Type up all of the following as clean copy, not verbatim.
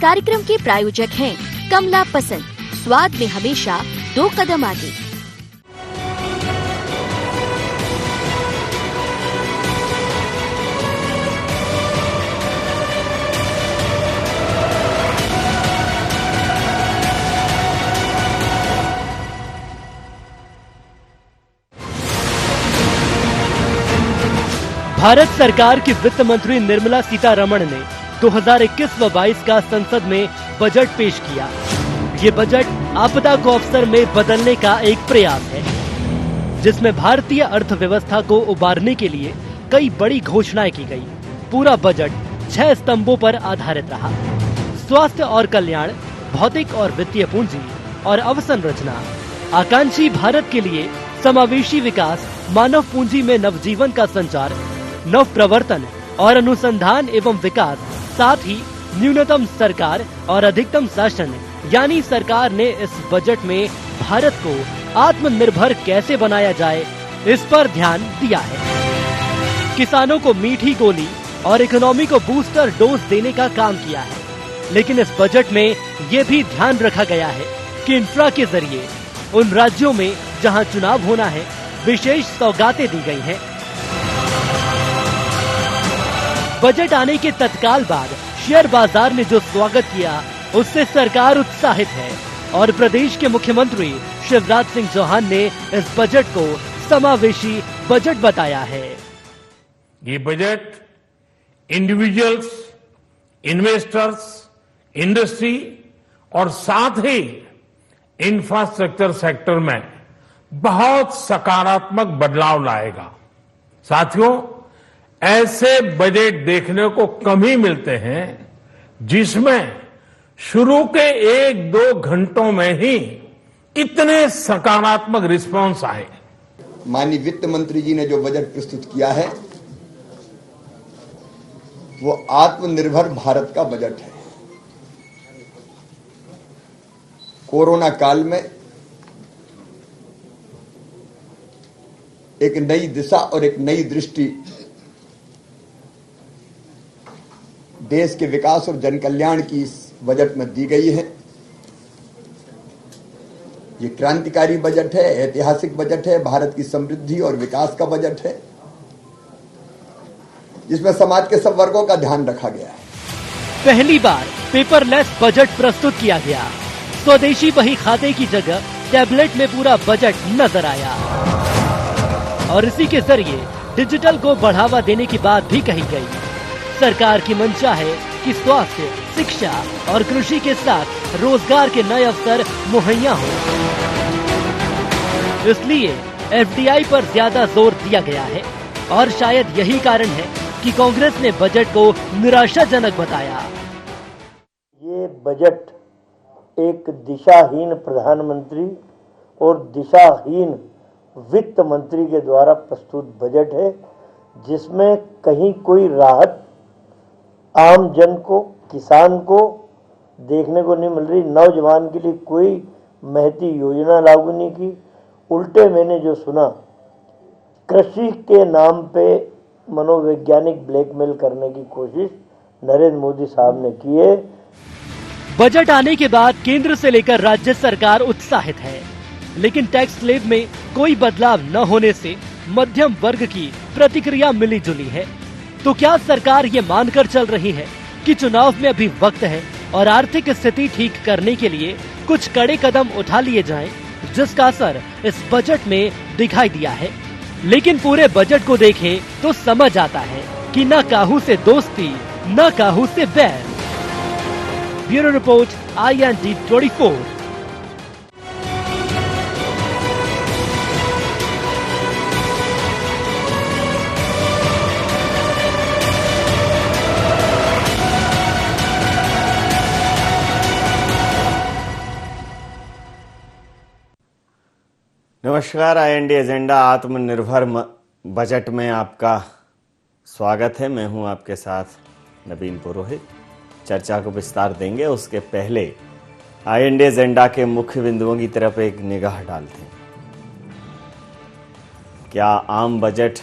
कार्यक्रम के प्रायोजक हैं कमला पसंद, स्वाद में हमेशा 2 कदम आगे। भारत सरकार की वित्त मंत्री निर्मला सीतारमण ने 2021 व 22 का संसद में बजट पेश किया। ये बजट आपदा को अवसर में बदलने का एक प्रयास है, जिसमें भारतीय अर्थव्यवस्था को उबारने के लिए कई बड़ी घोषणाएं की गई। पूरा बजट 6 स्तंभों पर आधारित रहा। स्वास्थ्य और कल्याण, भौतिक और वित्तीय पूंजी और अवसंरचना, आकांक्षी भारत के लिए समावेशी विकास, मानव पूंजी में नवजीवन का संचार, नव प्रवर्तन और अनुसंधान एवं विकास, साथ ही न्यूनतम सरकार और अधिकतम शासन, यानी सरकार ने इस बजट में भारत को आत्मनिर्भर कैसे बनाया जाए, इस पर ध्यान दिया है। किसानों को मीठी गोली और इकोनॉमी को बूस्टर डोज देने का काम किया है। लेकिन इस बजट में ये भी ध्यान रखा गया है कि इंफ्रा के जरिए उन राज्यों में जहां चुनाव होना है, विशेष सौगातें दी गई हैं। बजट आने के तत्काल बाद शेयर बाजार ने जो स्वागत किया, उससे सरकार उत्साहित है और प्रदेश के मुख्यमंत्री शिवराज सिंह चौहान ने इस बजट को समावेशी बजट बताया है। ये बजट इंडिविजुअल्स, इन्वेस्टर्स, इंडस्ट्री और साथ ही इंफ्रास्ट्रक्चर सेक्टर में बहुत सकारात्मक बदलाव लाएगा। साथियों, ऐसे बजट देखने को कम ही मिलते हैं जिसमें शुरू के 1-2 घंटों में ही इतने सकारात्मक रिस्पांस आए। माननीय वित्त मंत्री जी ने जो बजट प्रस्तुत किया है वो आत्मनिर्भर भारत का बजट है। कोरोना काल में एक नई दिशा और एक नई दृष्टि देश के विकास और जन कल्याण की इस बजट में दी गई है। ये क्रांतिकारी बजट है, ऐतिहासिक बजट है, भारत की समृद्धि और विकास का बजट है, जिसमें समाज के सब वर्गों का ध्यान रखा गया है। पहली बार पेपरलेस बजट प्रस्तुत किया गया। स्वदेशी बही खाते की जगह टैबलेट में पूरा बजट नजर आया और इसी के जरिए डिजिटल को बढ़ावा देने की बात भी कही गई। सरकार की मंशा है कि स्वास्थ्य, शिक्षा और कृषि के साथ रोजगार के नए अवसर मुहैया हो। इसलिए एफडीआई पर ज्यादा जोर दिया गया है और शायद यही कारण है कि कांग्रेस ने बजट को निराशाजनक बताया। ये बजट एक दिशाहीन प्रधानमंत्री और दिशाहीन वित्त मंत्री के द्वारा प्रस्तुत बजट है, जिसमें कहीं कोई राहत आम जन को, किसान को देखने को नहीं मिल रही। नौजवान के लिए कोई महती योजना लागू नहीं की। उल्टे मैंने जो सुना, कृषि के नाम पे मनोवैज्ञानिक ब्लैकमेल करने की कोशिश नरेंद्र मोदी साहब ने की है। बजट आने के बाद केंद्र से लेकर राज्य सरकार उत्साहित है, लेकिन टैक्स स्लैब में कोई बदलाव न होने से मध्यम वर्ग की प्रतिक्रिया मिली जुली है। तो क्या सरकार ये मानकर चल रही है कि चुनाव में अभी वक्त है और आर्थिक स्थिति ठीक करने के लिए कुछ कड़े कदम उठा लिए जाएं, जिसका असर इस बजट में दिखाई दिया है। लेकिन पूरे बजट को देखें तो समझ आता है कि न काहू से दोस्ती, न काहू से बैर। Bureau report, IND 24। नमस्कार, IND एजेंडा आत्मनिर्भर बजट में आपका स्वागत है। मैं हूं आपके साथ नवीन पुरोहित। चर्चा को विस्तार देंगे, उसके पहले IND एजेंडा के मुख्य बिंदुओं की तरफ एक निगाह डालते हैं। क्या आम बजट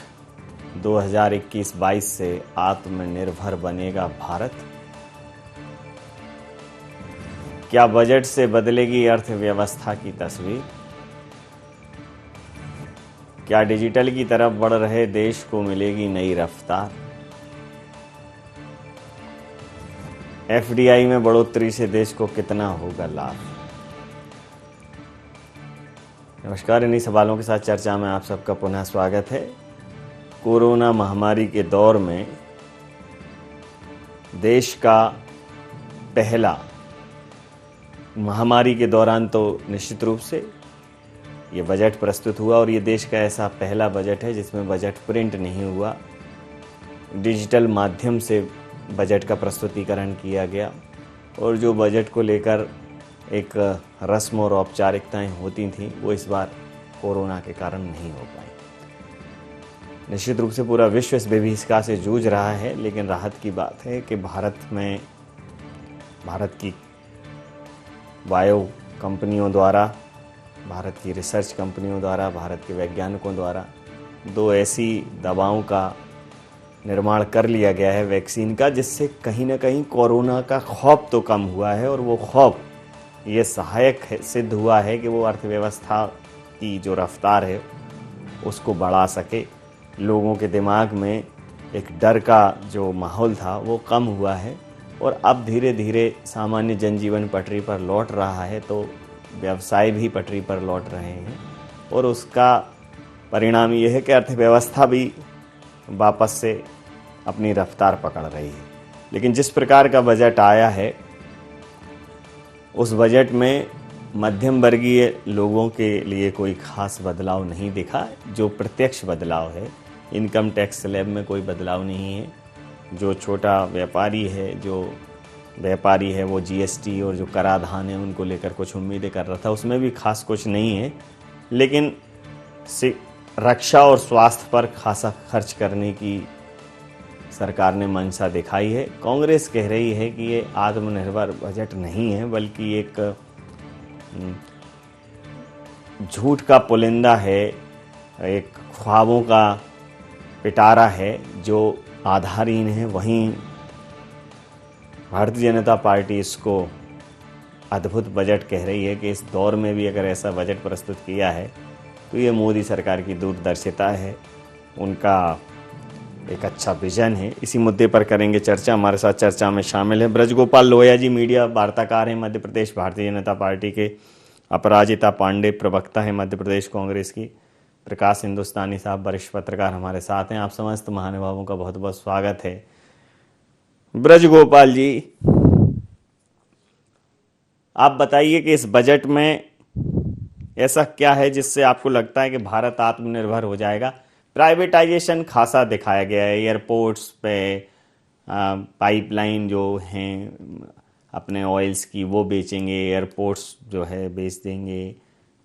2021-22 से आत्मनिर्भर बनेगा भारत? क्या बजट से बदलेगी अर्थव्यवस्था की तस्वीर? क्या डिजिटल की तरफ बढ़ रहे देश को मिलेगी नई रफ्तार? एफडीआई में बढ़ोतरी से देश को कितना होगा लाभ? नमस्कार, इन्हीं सवालों के साथ चर्चा में आप सबका पुनः स्वागत है। कोरोना महामारी के दौर में देश का पहला, महामारी के दौरान तो निश्चित रूप से ये बजट प्रस्तुत हुआ और ये देश का ऐसा पहला बजट है जिसमें बजट प्रिंट नहीं हुआ, डिजिटल माध्यम से बजट का प्रस्तुतिकरण किया गया और जो बजट को लेकर एक रस्म और औपचारिकताएं होती थीं वो इस बार कोरोना के कारण नहीं हो पाई। निश्चित रूप से पूरा विश्व इस विभीषिका से जूझ रहा है, लेकिन राहत की बात है कि भारत की बायो कंपनियों द्वारा, भारत की रिसर्च कंपनियों द्वारा, भारत के वैज्ञानिकों द्वारा 2 ऐसी दवाओं का निर्माण कर लिया गया है, वैक्सीन का, जिससे कहीं ना कहीं कोरोना का खौफ तो कम हुआ है और वो खौफ ये सहायक सिद्ध हुआ है कि वो अर्थव्यवस्था की जो रफ्तार है उसको बढ़ा सके। लोगों के दिमाग में एक डर का जो माहौल था वो कम हुआ है और अब धीरे धीरे सामान्य जनजीवन पटरी पर लौट रहा है, तो व्यवसाय भी पटरी पर लौट रहे हैं और उसका परिणाम ये है कि अर्थव्यवस्था भी वापस से अपनी रफ्तार पकड़ रही है। लेकिन जिस प्रकार का बजट आया है उस बजट में मध्यम वर्गीय लोगों के लिए कोई खास बदलाव नहीं दिखा। जो प्रत्यक्ष बदलाव है, इनकम टैक्स स्लैब में कोई बदलाव नहीं है। जो छोटा व्यापारी है वो जीएसटी और जो कराधान है उनको लेकर कुछ उम्मीदें कर रहा था, उसमें भी खास कुछ नहीं है। लेकिन रक्षा और स्वास्थ्य पर खासा खर्च करने की सरकार ने मंशा दिखाई है। कांग्रेस कह रही है कि ये आत्मनिर्भर बजट नहीं है, बल्कि एक झूठ का पुलिंदा है, एक ख्वाबों का पिटारा है जो आधारहीन है। वहीं भारतीय जनता पार्टी इसको अद्भुत बजट कह रही है कि इस दौर में भी अगर ऐसा बजट प्रस्तुत किया है तो ये मोदी सरकार की दूरदर्शिता है, उनका एक अच्छा विजन है। इसी मुद्दे पर करेंगे चर्चा। हमारे साथ चर्चा में शामिल है ब्रजगोपाल लोहिया जी, मीडिया वार्ताकार हैं मध्य प्रदेश भारतीय जनता पार्टी के, अपराजिता पांडे प्रवक्ता है मध्य प्रदेश कांग्रेस की, प्रकाश हिंदुस्तानी साहब वरिष्ठ पत्रकार हमारे साथ हैं। आप समस्त महानुभावों का बहुत बहुत स्वागत है। ब्रजगोपाल जी, आप बताइए कि इस बजट में ऐसा क्या है जिससे आपको लगता है कि भारत आत्मनिर्भर हो जाएगा? प्राइवेटाइजेशन खासा दिखाया गया है, एयरपोर्ट्स पे पाइपलाइन जो हैं अपने ऑयल्स की वो बेचेंगे, एयरपोर्ट्स जो है बेच देंगे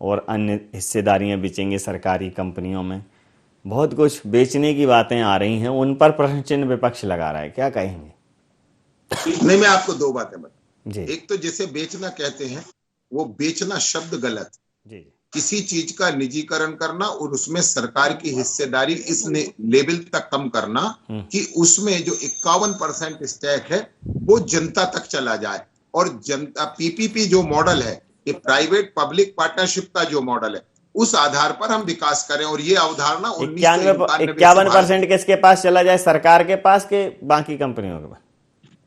और अन्य हिस्सेदारियां बेचेंगे सरकारी कंपनियों में। बहुत कुछ बेचने की बातें आ रही हैं, उन पर प्रश्न चिन्ह विपक्ष लगा रहा है, क्या कहेंगे? नहीं, मैं आपको 2 बातें बताऊं जी। एक तो जिसे बेचना कहते हैं, वो बेचना शब्द गलत। जी। किसी चीज का निजीकरण करना और उसमें सरकार की हिस्सेदारी इस लेवल तक कम करना कि उसमें जो 51% स्टैक है वो जनता तक चला जाए। और जनता पीपीपी जो मॉडल है, ये प्राइवेट पब्लिक पार्टनरशिप का जो मॉडल है, उस आधार पर हम विकास करें। और ये अवधारणा 51% किसके पास चला जाए, सरकार के पास के बाकी कंपनियों के पास?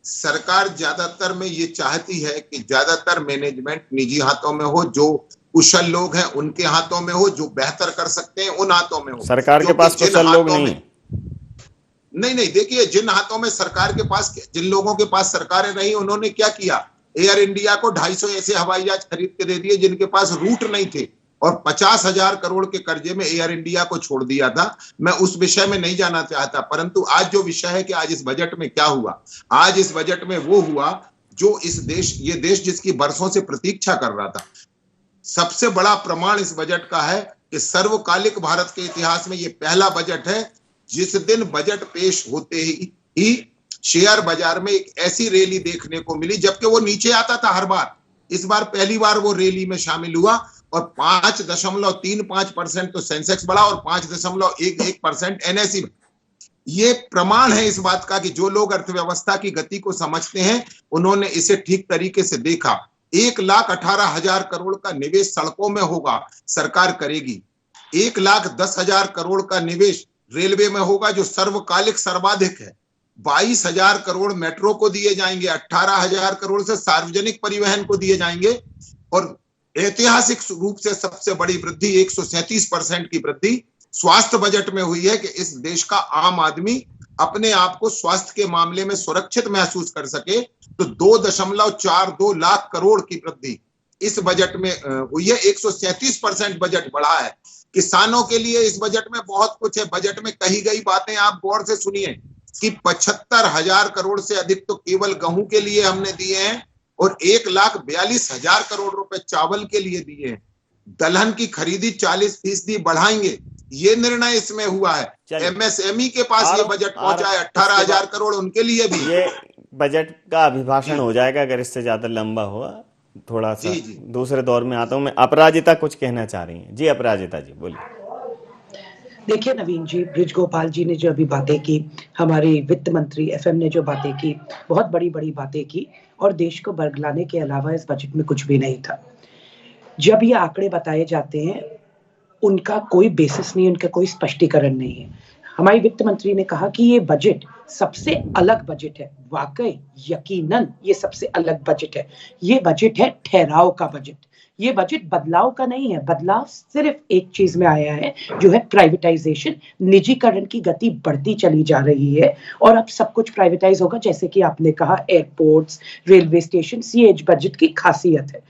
सरकार ज्यादातर में ये चाहती है कि ज्यादातर मैनेजमेंट निजी हाथों में हो, जो कुशल लोग हैं उनके हाथों में हो, जो बेहतर कर सकते हैं उन हाथों में हो। सरकार के पास कुशल लोग नहीं। नहीं, देखिए, जिन हाथों में सरकार के पास, जिन लोगों के पास सरकारें रही, उन्होंने क्या किया? एयर इंडिया को 250 ऐसे हवाई जहाज खरीद के दे दिए जिनके पास रूट नहीं थे और 50,000 करोड़ के कर्जे में एयर इंडिया को छोड़ दिया था। मैं उस विषय में नहीं जाना चाहता, परंतु आज जो विषय है कि आज इस बजट में क्या हुआ, आज इस बजट में वो हुआ जो ये देश जिसकी बरसों से प्रतीक्षा कर रहा था। सबसे बड़ा प्रमाण इस बजट का है कि सर्वकालिक भारत के इतिहास में ये पहला बजट है जिस दिन बजट पेश होते ही शेयर बाजार में एक ऐसी रैली देखने को मिली, जबकि वो नीचे आता था हर बार। इस बार पहली बार वो रैली में शामिल हुआ और 5.35% तो सेंसेक्स बढ़ा और 5.11% एनएसई। ये प्रमाण है इस बात का कि जो लोग अर्थव्यवस्था की गति को समझते हैं उन्होंने इसे ठीक तरीके से देखा। 1,18,000 करोड़ का निवेश सड़कों में होगा, सरकार करेगी। 1,10,000 करोड़ का निवेश रेलवे में होगा जो सर्वकालिक सर्वाधिक है। 22,000 करोड़ मेट्रो को दिए जाएंगे, 18,000 करोड़ से सार्वजनिक परिवहन को दिए जाएंगे और ऐतिहासिक रूप से सबसे बड़ी वृद्धि 137% की वृद्धि स्वास्थ्य बजट में हुई है कि इस देश का आम आदमी अपने आप को स्वास्थ्य के मामले में सुरक्षित महसूस कर सके। तो 2.42 लाख करोड़ की वृद्धि इस बजट में हुई है। 137% बजट बढ़ा है। किसानों के लिए इस बजट में बहुत कुछ है। बजट में कही गई बातें आप गौर से सुनिए कि 75,000 करोड़ से अधिक तो केवल गेहूं के लिए हमने दिए हैं और 1,42,000 करोड़ रुपए चावल के लिए दिए हैं। दलहन की खरीदी 40% बढ़ाएंगे, ये निर्णय इसमें हुआ है। एमएसएमई के पास ये बजट पहुंचा है 18,000 करोड़, उनके लिए भी। ये बजट का अभिभाषण हो जाएगा अगर इससे ज्यादा लंबा हुआ। थोड़ा सा दूसरे दौर में आता हूं मैं। अपराजिता कुछ कहना चाह रही हैं। जी अपराजिता जी बोलिए। देखिए नवीन जी, बृज गोपाल जी ने जो अभी बातें की, हमारे वित्त मंत्री एफएम ने जो बातें की, बहुत बड़ी बड़ी बातें की और देश को बरगलाने के अलावा इस बजट में कुछ भी नहीं था। जब ये आंकड़े बताए जाते हैं उनका कोई बेसिस नहीं, उनका कोई स्पष्टीकरण नहीं है। हमारी वित्त मंत्री ने कहा कि ये बजट सबसे अलग बजट है। वाकई यकीनन ये सबसे अलग बजट है। ये बजट है ठहराव का बजट। ये बजट बदलाव का नहीं है। बदलाव सिर्फ एक चीज में आया है जो है प्राइवेटाइजेशन। निजीकरण की गति बढ़ती चली जा रही है और अब सब कुछ प्राइवेटाइज होगा। जैसे कि आपने कहा एयरपोर्ट्स, रेलवे स्टेशन, ये बजट की खासियत है।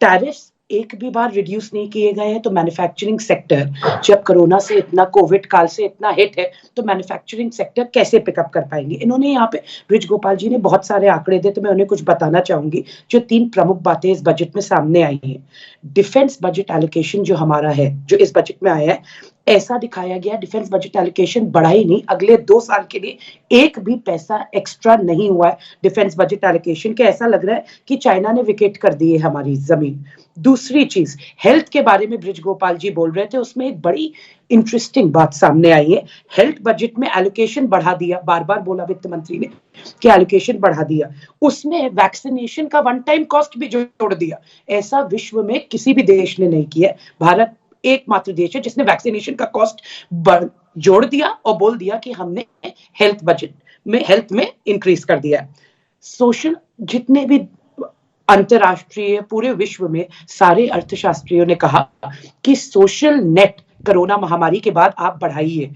टैरिफ्स एक भी बार रिड्यूस नहीं किए गए हैं। तो मैन्युफैक्चरिंग सेक्टर जब कोरोना से इतना, कोविड काल से इतना हिट है तो मैन्युफैक्चरिंग सेक्टर कैसे पिकअप कर पाएंगे। इन्होंने यहाँ पे बृज गोपाल जी ने बहुत सारे आंकड़े दिए तो मैं उन्हें कुछ बताना चाहूंगी। जो 3 प्रमुख बातें इस बजट में सामने आई हैं। डिफेंस बजट एलोकेशन जो हमारा है, जो इस बजट में आया है, ऐसा दिखाया गया डिफेंस बजट एलोकेशन बढ़ा ही नहीं। अगले 2 साल के लिए एक भी पैसा एक्स्ट्रा नहीं हुआ है डिफेंस बजट एलोकेशन के। ऐसा लग रहा है कि चाइना ने विकेट कर दी है हमारी जमीन। दूसरी चीज, हेल्थ के बारे में बृज गोपाल जी बोल रहे थे, उसमें एक बड़ी इंटरेस्टिंग बात सामने आई है। हेल्थ बजट में एलोकेशन बढ़ा दिया, बार बार बोला वित्त मंत्री ने कि एलोकेशन बढ़ा दिया। उसमें वैक्सीनेशन का वन टाइम कॉस्ट भी जोड़ दिया। ऐसा विश्व में किसी भी देश ने नहीं किया। भारत एकमात्र देश है जिसने वैक्सीनेशन का कॉस्ट जोड़ दिया और बोल दिया कि हमने हेल्थ बजट में, हेल्थ में इंक्रीज कर दिया है। सोशल, जितने भी अंतरराष्ट्रीय पूरे विश्व में सारे अर्थशास्त्रियों ने कहा कि सोशल नेट कोरोना महामारी के बाद आप बढ़ाइए।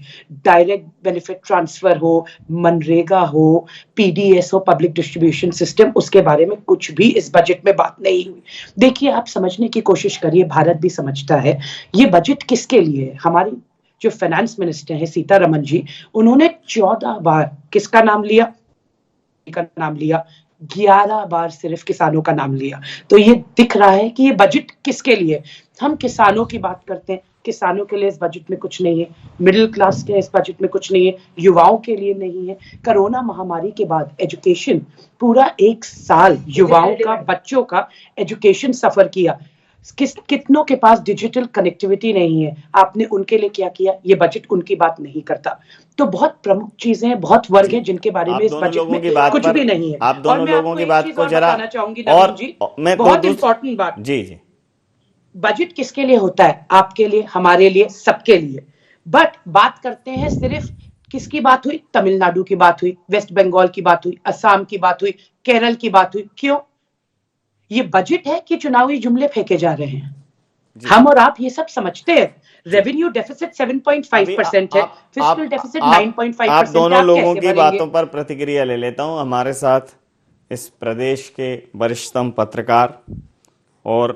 डायरेक्ट बेनिफिट ट्रांसफर हो, मनरेगा हो, पीडीएस हो, पब्लिक डिस्ट्रीब्यूशन सिस्टम, उसके बारे में कुछ भी इस बजट में बात नहीं हुई। देखिए, आप समझने की कोशिश करिए, भारत भी समझता है ये बजट किसके लिए है। हमारी जो फाइनेंस मिनिस्टर है सीतारमण जी, उन्होंने 14 बार किसका नाम लिया, का नाम लिया, 11 बार सिर्फ किसानों का नाम लिया। तो ये दिख रहा है कि ये बजट किसके लिए। हम किसानों की बात करते हैं, किसानों के लिए इस बजट में कुछ नहीं है। मिडिल क्लास के इस बजट में कुछ नहीं है। युवाओं के लिए नहीं है। कोरोना महामारी के बाद एजुकेशन, पूरा 1 साल युवाओं का, बच्चों का एजुकेशन सफर किया। कितनों के पास डिजिटल कनेक्टिविटी नहीं है, आपने उनके लिए क्या किया, ये बजट उनकी बात नहीं करता। तो बहुत प्रमुख चीजें हैं, बहुत वर्ग हैं जिनके बारे में इस बजट में कुछ भी नहीं है। आप दोनों लोगों की बात को जरा चाहूंगी नवीन जी, बहुत इंपॉर्टेंट बात। जी जी, बजट किसके लिए होता है? आपके लिए, हमारे लिए, सबके लिए। बट बात करते हैं सिर्फ किसकी बात हुई? तमिलनाडु की बात हुई, वेस्ट बंगाल की बात हुई, असम की बात हुई, केरल की बात हुई। क्यों? ये बजट है कि चुनावी जुमले फेंके जा रहे हैं? हम और आप ये सब समझते हैं। रेवेन्यू डेफिसिट 7.5% है, फिस्कल डेफिसिट 9.5%। आप दोनों लोगों की बातों पर प्रतिक्रिया ले लेता हूं। हमारे साथ इस प्रदेश के वरिष्ठतम पत्रकार और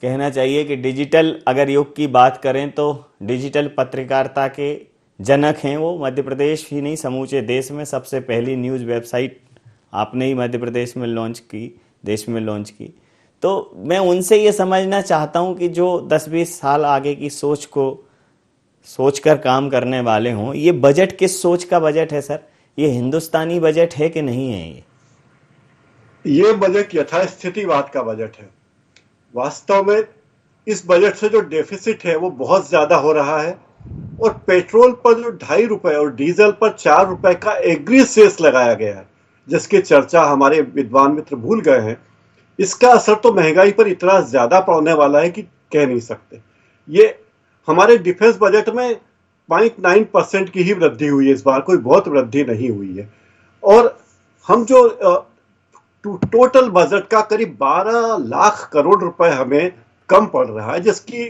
कहना चाहिए कि डिजिटल अगर युग की बात करें तो डिजिटल पत्रकारिता के जनक हैं वो। मध्य प्रदेश ही नहीं, समूचे देश में सबसे पहली न्यूज़ वेबसाइट आपने ही मध्य प्रदेश में लॉन्च की, देश में लॉन्च की। तो मैं उनसे ये समझना चाहता हूं कि जो 10-20 साल आगे की सोच को सोचकर काम करने वाले हों, ये बजट किस सोच का बजट है सर? ये हिंदुस्तानी बजट है कि नहीं है? ये बजट यथास्थितिवाद का बजट है। वास्तव में इस बजट से जो डेफिसिट है वो बहुत ज्यादा हो रहा है और पेट्रोल पर जो 2.5 रुपए और डीजल पर 4 रुपए का एग्री सेस लगाया गया है, जिसकी चर्चा हमारे विद्वान मित्र भूल गए हैं। इसका असर तो महंगाई पर इतना ज्यादा पड़ने वाला है कि कह नहीं सकते। ये हमारे डिफेंस बजट में 0.9% की ही वृद्धि हुई है इस बार, कोई बहुत वृद्धि नहीं हुई है। और हम जो टोटल बजट का करीब 12 लाख करोड़ रुपए हमें कम पड़ रहा है, जिसकी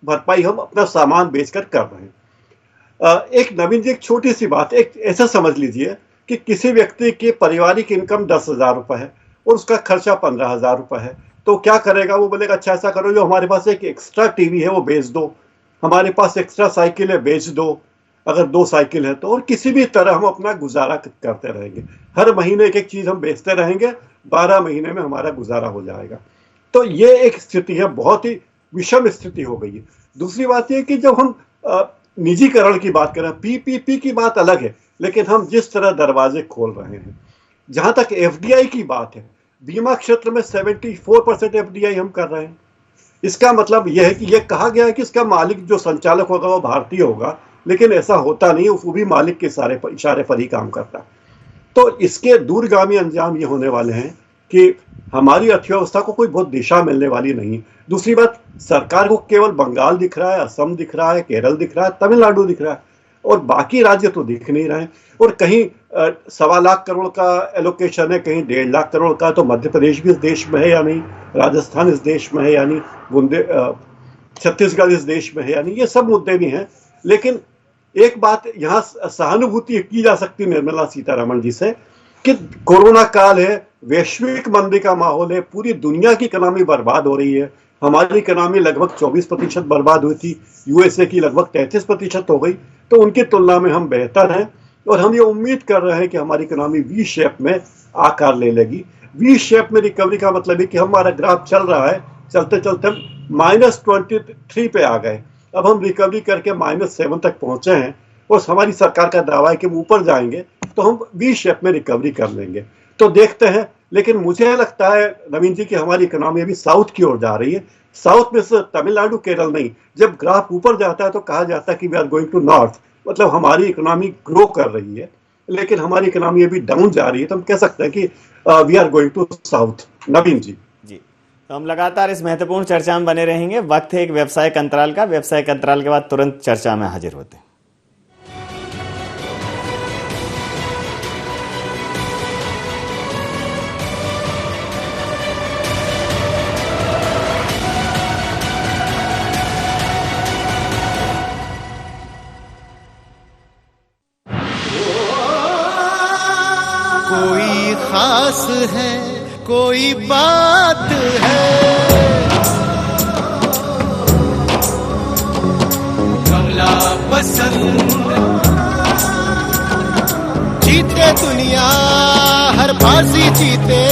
भरपाई हम अपना सामान बेचकर कर रहे हैं। एक नवीन जी, एक छोटी सी बात, एक ऐसा समझ लीजिए कि किसी व्यक्ति की पारिवारिक इनकम 10,000 रुपए है और उसका खर्चा 15,000 रुपए है, तो क्या करेगा? वो बोलेगा अच्छा ऐसा करो, जो हमारे पास एक एक्स्ट्रा टीवी है वो बेच दो, हमारे पास एक्स्ट्रा साइकिल है बेच दो, अगर 2 साइकिल है तो, और किसी भी तरह हम अपना गुजारा करते रहेंगे। हर महीने एक एक चीज हम बेचते रहेंगे, 12 महीने में हमारा गुजारा हो जाएगा। तो ये एक स्थिति है, बहुत ही विषम स्थिति हो गई है। दूसरी बात यह कि जब हम निजीकरण की बात करें, पीपीपी की बात अलग है, लेकिन हम जिस तरह दरवाजे खोल रहे हैं, जहां तक एफडीआई की बात है, बीमा क्षेत्र में 74% एफडीआई हम कर रहे हैं। इसका मतलब यह है कि यह कहा गया है कि इसका मालिक जो संचालक होगा वो भारतीय होगा, लेकिन ऐसा होता नहीं है, वो भी मालिक के इशारे पर ही काम करता है। तो इसके दूरगामी अंजाम ये होने वाले हैं कि हमारी अर्थव्यवस्था को कोई बहुत दिशा मिलने वाली नहीं। दूसरी बात, सरकार को केवल बंगाल दिख रहा है, असम दिख रहा है, केरल दिख रहा है, तमिलनाडु दिख रहा है, और बाकी राज्य तो दिख नहीं रहे। और कहीं 1.25 लाख करोड़ का एलोकेशन है, कहीं 1.5 लाख करोड़ का, तो मध्य प्रदेश भी इस देश में है या नहीं, राजस्थान इस देश में है या नहीं, छत्तीसगढ़ इस देश में है या नहीं, ये सब मुद्दे भी हैं। लेकिन एक बात यहाँ सहानुभूति की जा सकती निर्मला सीतारमण जी से कि कोरोना काल है, वैश्विक मंदी का माहौल है, पूरी दुनिया की इकोनॉमी बर्बाद हो रही है। हमारी इकोनॉमी लगभग 24% बर्बाद हुई थी, यूएसए की लगभग 33% हो गई, तो उनकी तुलना में हम बेहतर हैं। और हम ये उम्मीद कर रहे हैं कि हमारी इकोनॉमी वी शेप में आकार ले लेगी। वी शेप में रिकवरी का मतलब है कि हमारा ग्राफ चल रहा है, चलते चलते -23 पे आ गए, अब हम रिकवरी करके -7 तक पहुंचे हैं, और हमारी सरकार का दावा है कि हम ऊपर जाएंगे तो हम वी शेप में रिकवरी कर लेंगे। तो देखते हैं, लेकिन मुझे लगता है नवीन जी कि हमारी इकोनॉमी अभी साउथ की ओर जा रही है। साउथ में से तमिलनाडु, केरल नहीं। जब ग्राफ ऊपर जाता है तो कहा जाता है कि we are going to north, मतलब हमारी इकोनॉमी ग्रो कर रही है, लेकिन हमारी इकोनॉमी अभी डाउन जा रही है, तो हम कह सकते हैं कि we are going to south. Naveen ji तो हम लगातार इस महत्वपूर्ण चर्चा में बने रहेंगे। वक्त है एक व्यावसायिक अंतराल का। व्यावसायिक अंतराल के बाद तुरंत चर्चा में हाजिर होते हैं। कोई खास है, कोई बात है, कमला पसंद। जीते दुनिया, हर बाजी जीते,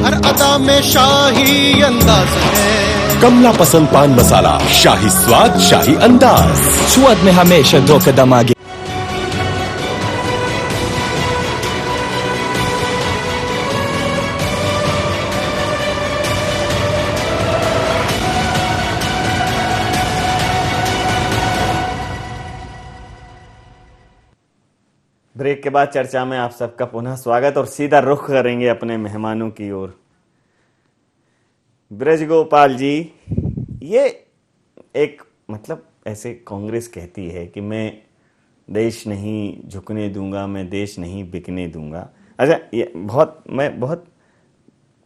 हर अदा में शाही अंदाज है। कमला पसंद पान मसाला, शाही स्वाद, शाही अंदाज, स्वाद में हमेशा 2 कदम आगे। ब्रेक के बाद चर्चा में आप सबका पुनः स्वागत, और सीधा रुख करेंगे अपने मेहमानों की ओर। ब्रजगोपाल जी, ये एक मतलब ऐसे कांग्रेस कहती है कि मैं देश नहीं झुकने दूंगा, मैं देश नहीं बिकने दूंगा। अच्छा, ये मैं बहुत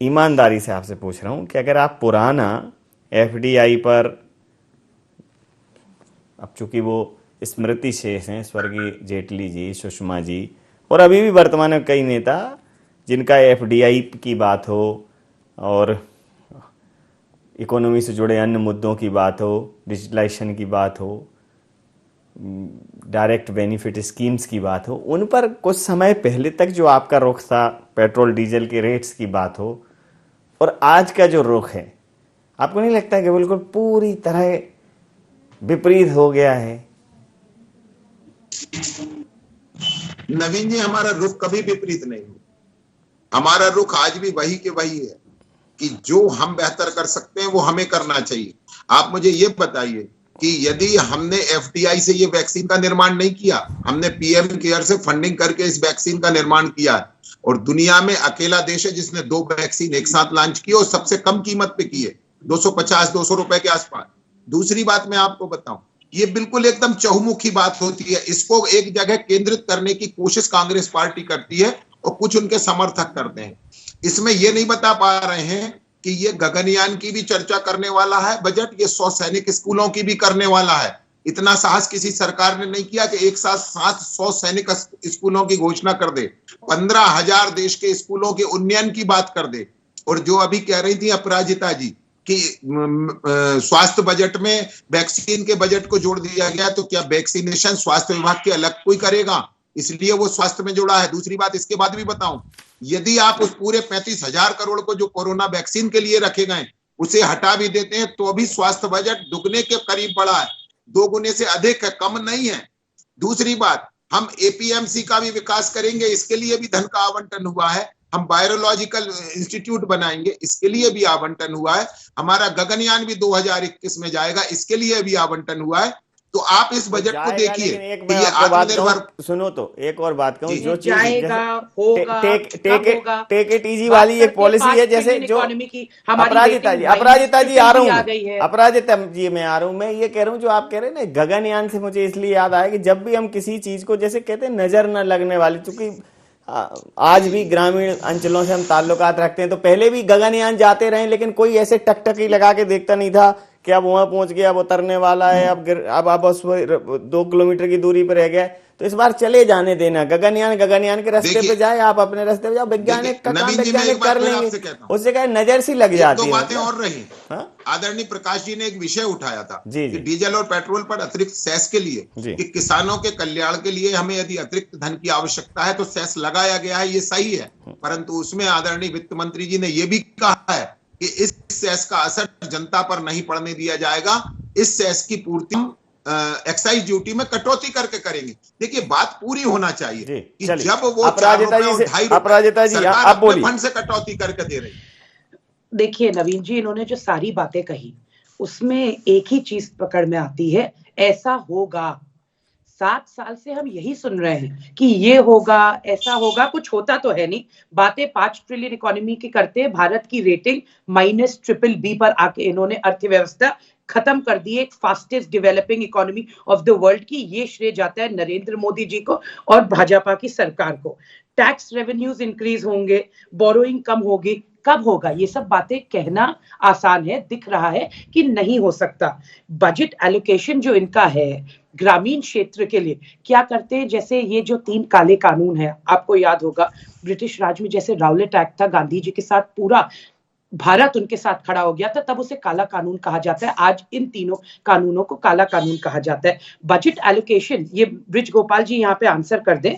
ईमानदारी से आपसे पूछ रहा हूँ कि अगर आप पुराना एफडीआई पर, अब चूंकि वो स्मृति शेष हैं, स्वर्गीय जेटली जी, सुषमा जी, और अभी भी वर्तमान में कई नेता जिनका एफडीआई की बात हो और इकोनॉमी से जुड़े अन्य मुद्दों की बात हो, डिजिटलाइजेशन की बात हो, डायरेक्ट बेनिफिट स्कीम्स की बात हो, उन पर कुछ समय पहले तक जो आपका रुख था, पेट्रोल डीजल के रेट्स की बात हो, और आज का जो रुख है, आपको नहीं लगता कि बिल्कुल पूरी तरह विपरीत हो गया है? नवीन जी, हमारा रुख कभी विपरीत नहीं हुआ। हमारा रुख आज भी वही के वही है कि जो हम बेहतर कर सकते हैं वो हमें करना चाहिए। आप मुझे ये बताइए कि यदि हमने एफडीआई से ये वैक्सीन का निर्माण नहीं किया, हमने पीएम केयर से फंडिंग करके इस वैक्सीन का निर्माण किया, और दुनिया में अकेला देश है जिसने 2 वैक्सीन एक साथ लॉन्च की और सबसे कम कीमत पे की है, 250-200 रुपए के आसपास। दूसरी बात मैं आपको बताऊं, ये बिल्कुल एकदम चहुमुखी बात होती है। इसको एक जगह केंद्रित करने की कोशिश कांग्रेस पार्टी करती है और कुछ उनके समर्थक करते हैं। इसमें ये नहीं बता पा रहे हैं कि ये गगनयान की भी चर्चा करने वाला है बजट, ये 100 सैनिक स्कूलों की भी करने वाला है। इतना साहस किसी सरकार ने नहीं किया कि एक साथ 100 सैनिक स्कूलों की घोषणा कर दे, 15,000 देश के स्कूलों के उन्नयन की बात कर दे। और जो अभी कह रही थी अपराजिता जी कि स्वास्थ्य बजट में वैक्सीन के बजट को जोड़ दिया गया, तो क्या वैक्सीनेशन स्वास्थ्य विभाग के अलग कोई करेगा, इसलिए वो स्वास्थ्य में जोड़ा है। दूसरी बात इसके बाद भी बताऊं, यदि आप उस पूरे 35,000 करोड़ को जो कोरोना वैक्सीन के लिए रखे गए उसे हटा भी देते हैं तो भी स्वास्थ्य बजट दुगने के करीब बढ़ा है, 2 गुने से अधिक है, कम नहीं है। दूसरी बात, हम एपीएमसी का भी विकास करेंगे, इसके लिए भी धन का आवंटन हुआ है। हम वायरोलॉजिकल इंस्टीट्यूट बनाएंगे, इसके लिए भी आवंटन हुआ है। हमारा गगनयान भी 2021 में जाएगा, इसके लिए भी आवंटन हुआ है। तो आप इस बजट को देखिए, ये आत्मनिर्भर। सुनो तो एक और बात कहूँ, जो चीज टेक इट इजी वाली एक पॉलिसी है, जैसे जो अपराजिता जी आ रहा हूँ, अपराजिता जी मैं आ रहा हूँ, मैं ये कह रहा हूँ जो आप कह रहे हैं ना गगनयान से मुझे इसलिए याद आया कि जब भी हम किसी चीज को जैसे कहते हैं नजर न लगने वाली, क्योंकि आज भी ग्रामीण अंचलों से हम ताल्लुकात रखते हैं, तो पहले भी गगनयान जाते रहे लेकिन कोई ऐसे टकटकी लगा के देखता नहीं था कि अब वहां पहुंच गया, अब उतरने वाला है, अब बस 2 किलोमीटर की दूरी पर रह गया। तो इस बार चले जाने देना, गगनयान के रास्ते पे जाए, आप अपने रास्ते पे जाओ, वैज्ञानिक का काम वैज्ञानिक कर लेंगे, उससे क्या नजर सी लग जाती है। 2 बातें और रही। आदरणीय प्रकाश जी ने एक विषय उठाया था कि डीजल और पेट्रोल पर अतिरिक्त सेस के लिए, कि किसानों के कल्याण के लिए हमें यदि अतिरिक्त धन की आवश्यकता है तो सेस लगाया गया है, ये सही है। परंतु उसमें आदरणीय वित्त मंत्री जी ने यह भी कहा है कि इस सेस का असर जनता पर नहीं पड़ने दिया जाएगा, इस सेस की पूर्ति एक्साइज ड्यूटी में कटौती करके करेंगे। देखिए बात पूरी होना चाहिए कि जब वो 4 रुपए और 2.5 रुपए सरकार अपने फंड से कटौती करके दे रही। देखिए नवीन जी, इन्होंने जो सारी बातें कही उसमें एक ही चीज पकड़ में आती है, ऐसा होगा। 7 साल से हम यही सुन रहे हैं कि ये होगा, ऐसा होगा, कुछ होता तो है नहीं। बातें 5 ट्रिलियन इकोनॉमी की करते हैं, भारत की रेटिंग -BBB पर आके इन्होंने अर्थव्यवस्था खत्म कर दी, एक fastest developing economy of the world की। ये श्रेय जाता है नरेंद्र मोदी जी को और भाजपा की सरकार को। टैक्स रेवेन्यूज इंक्रीज होंगे, बोरोइंग कम होगी, कब होगा? ये सब बातें कहना आसान है, दिख रहा है कि नहीं हो सकता। बजट एलोकेशन जो इनका है ग्रामीण क्षेत्र के लिए क्या करते हैं, जैसे ये जो 3 काले कानून है, आपको याद होगा ब्रिटिश राज में जैसे राउलेट एक्ट था, गांधी जी के साथ पूरा भारत उनके साथ खड़ा हो गया था, तब उसे काला कानून कहा जाता है। आज इन तीनों कानूनों को काला कानून कहा जाता है। बजट एलोकेशन, ये ब्रिज गोपाल जी यहाँ पे आंसर कर दें,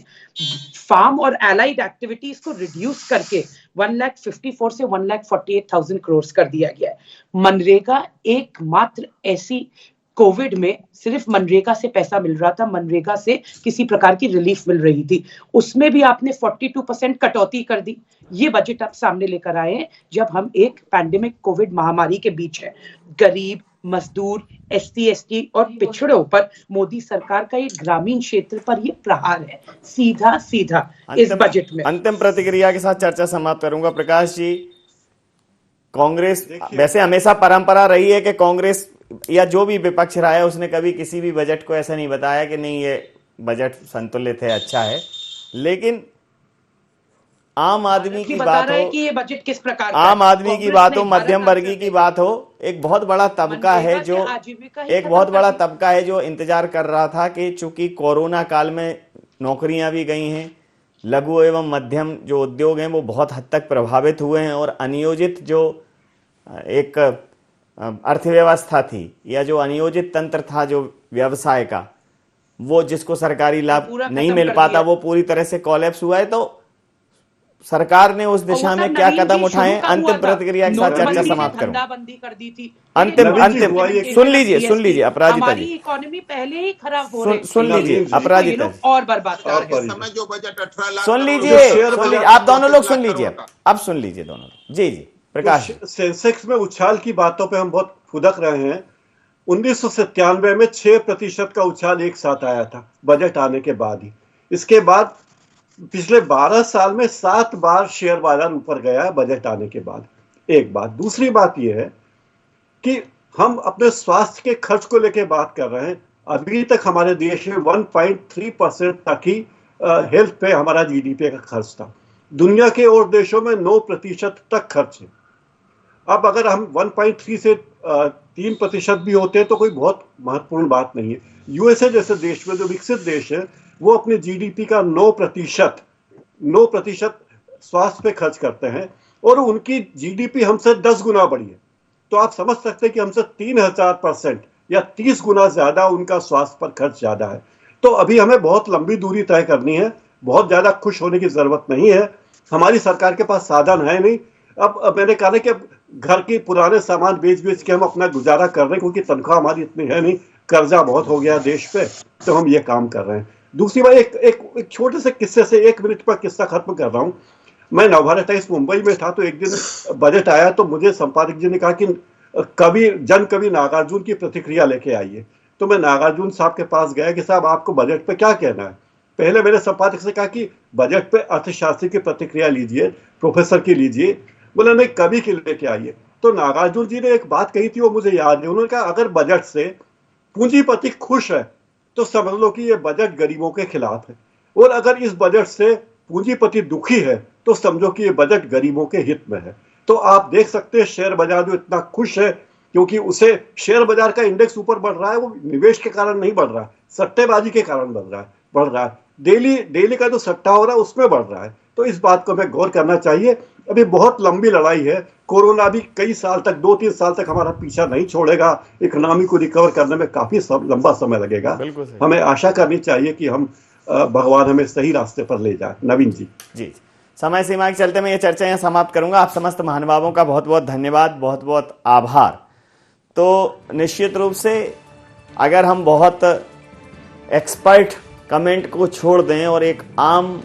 फार्म और एलाइड एक्टिविटीज को रिड्यूस करके 1,54,000 से 1,48,000 करोड़ कर दिया गया है। मनरेगा एकमात्र ऐसी, कोविड में सिर्फ मनरेगा से पैसा मिल रहा था, मनरेगा से किसी प्रकार की रिलीफ मिल रही थी, उसमें भी आपने 42% कटौती कर दी। ये बजट आप सामने लेकर आए हैं जब हम एक पैंडेमिक कोविड महामारी के बीच है। गरीब, मजदूर, SC/ST और पिछड़ों पर मोदी सरकार का ये ग्रामीण क्षेत्र पर ये प्रहार है, सीधा सीधा इस बजट में। अंतिम प्रतिक्रिया के साथ चर्चा समाप्त करूंगा। प्रकाश जी, कांग्रेस वैसे हमेशा परंपरा रही है कि कांग्रेस या जो भी विपक्ष रहा है उसने कभी किसी भी बजट को ऐसा नहीं बताया कि नहीं ये बजट संतुलित है, अच्छा है। लेकिन आम आदमी की बात हो कि ये बजट किस प्रकार, आम आदमी की बात हो, मध्यम वर्गीय की बात हो, एक बहुत बड़ा तबका है जो इंतजार कर रहा था कि चूंकि कोरोना काल में नौकरियां भी गई हैं, लघु एवं मध्यम जो उद्योग हैं वो बहुत हद तक प्रभावित हुए हैं, और अनियोजित जो एक अर्थव्यवस्था थी या जो अनियोजित तंत्र था जो व्यवसाय का, वो जिसको सरकारी लाभ नहीं मिल पाता, वो पूरी तरह से कोलैप्स हुआ है। तो सरकार ने उस दिशा में क्या कदम उठाए? अंतिम प्रतिक्रिया के साथ चर्चा समाप्त करूं। अंतिम सुन लीजिए अपराजिता जी, इकोनॉमी पहले ही खराब हो रही, सुन लीजिए अपराजिता जी, और बर्बाद समय जो बजट 18 लाख, सुन लीजिए आप दोनों लोग सुन लीजिए, अब सुन लीजिए दोनों लोग। जी प्रकाश। सेंसेक्स में उछाल की बातों पे हम बहुत फुदक रहे हैं। 1997 में 6% का उछाल एक साथ आया था बजट आने के बाद ही। इसके बाद पिछले 12 साल में 7 बार शेयर बाजार ऊपर गया है बजट आने के बाद। एक बात। दूसरी बात यह है कि हम अपने स्वास्थ्य के खर्च को लेकर बात कर रहे हैं। अभी तक हमारे देश में 1.3% तक ही हेल्थ पे हमारा जीडीपी का खर्च था। दुनिया के और देशों में 9% तक खर्च है। अब अगर हम 1.3 से 3% भी होते हैं तो कोई बहुत महत्वपूर्ण बात नहीं है। यूएसए जैसे देश में, जो विकसित देश है, वो अपने जीडीपी का 9% स्वास्थ्य पे खर्च करते हैं और उनकी जीडीपी हमसे 10 गुना बड़ी है। तो आप समझ सकते हैं कि हमसे 3000% या 30 गुना ज्यादा उनका स्वास्थ्य पर खर्च ज्यादा है। तो अभी हमें बहुत लंबी दूरी तय करनी है। बहुत ज्यादा खुश होने की जरूरत नहीं है। हमारी सरकार के पास साधन है नहीं। अब मैंने कहा ना कि घर के पुराने सामान बेच के हम अपना गुजारा कर रहे हैं, क्योंकि तनख्वाह हमारी इतनी है नहीं, कर्जा बहुत हो गया देश पे, तो हम ये काम कर रहे हैं। दूसरी बात, एक छोटे से किस्से से 1 मिनट पर किस्सा खत्म कर रहा हूँ। मैं नवभारत टाइम्स मुंबई में था, तो एक दिन बजट आया तो मुझे संपादक जी ने कहा कि जन कवि नागार्जुन की प्रतिक्रिया लेके आइए। तो मैं नागार्जुन साहब के पास गया कि साहब आपको बजट पे क्या कहना है। पहले मैंने संपादक से कहा कि बजट पे अर्थशास्त्री की प्रतिक्रिया लीजिए, प्रोफेसर की लीजिए। बोला नहीं, कवि की लेके आइए। तो नागार्जुन जी ने एक बात कही थी, वो मुझे याद है। उन्होंने कहा अगर बजट से पूंजीपति खुश है तो समझ लो कि ये बजट गरीबों के खिलाफ है, और अगर इस बजट से पूंजीपति दुखी है तो समझो कि ये बजट गरीबों के हित में है। तो आप देख सकते हैं शेयर बाजार जो इतना खुश है, क्योंकि उसे शेयर बाजार का इंडेक्स ऊपर बढ़ रहा है, वो निवेश के कारण नहीं बढ़ रहा है, सट्टेबाजी के कारण बढ़ रहा है। डेली का जो सट्टा हो रहा है उसमें बढ़ रहा है। तो इस बात को हमें गौर करना चाहिए। अभी बहुत लंबी लड़ाई है। कोरोना भी कई साल तक, 2-3 साल तक हमारा पीछा नहीं छोड़ेगा। इकोनॉमी को रिकवर करने में काफी लंबा समय लगेगा। हमें आशा करनी चाहिए कि हम भगवान हमें सही रास्ते पर ले जाए। नवीन जी। जी, समय सीमा के चलते मैं ये चर्चा यहाँ समाप्त करूंगा। आप समस्त महानुभावों का बहुत बहुत धन्यवाद, बहुत बहुत आभार। तो निश्चित रूप से अगर हम बहुत एक्सपर्ट कमेंट को छोड़ दें और एक आम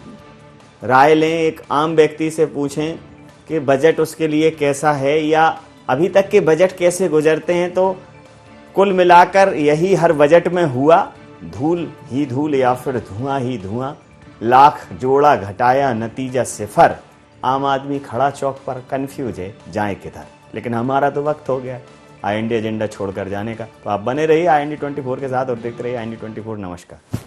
राय लें, एक आम व्यक्ति से पूछें कि बजट उसके लिए कैसा है या अभी तक के बजट कैसे गुजरते हैं, तो कुल मिलाकर यही हर बजट में हुआ, धूल ही धूल या फिर धुआं ही धुआं। लाख जोड़ा घटाया नतीजा सिफर। आम आदमी खड़ा चौक पर कंफ्यूज है, जाए किधर। लेकिन हमारा तो वक्त हो गया IND एजेंडा छोड़कर जाने का। तो आप बने रहिए IND 24 के साथ और देखते रहिए IND 24। नमस्कार।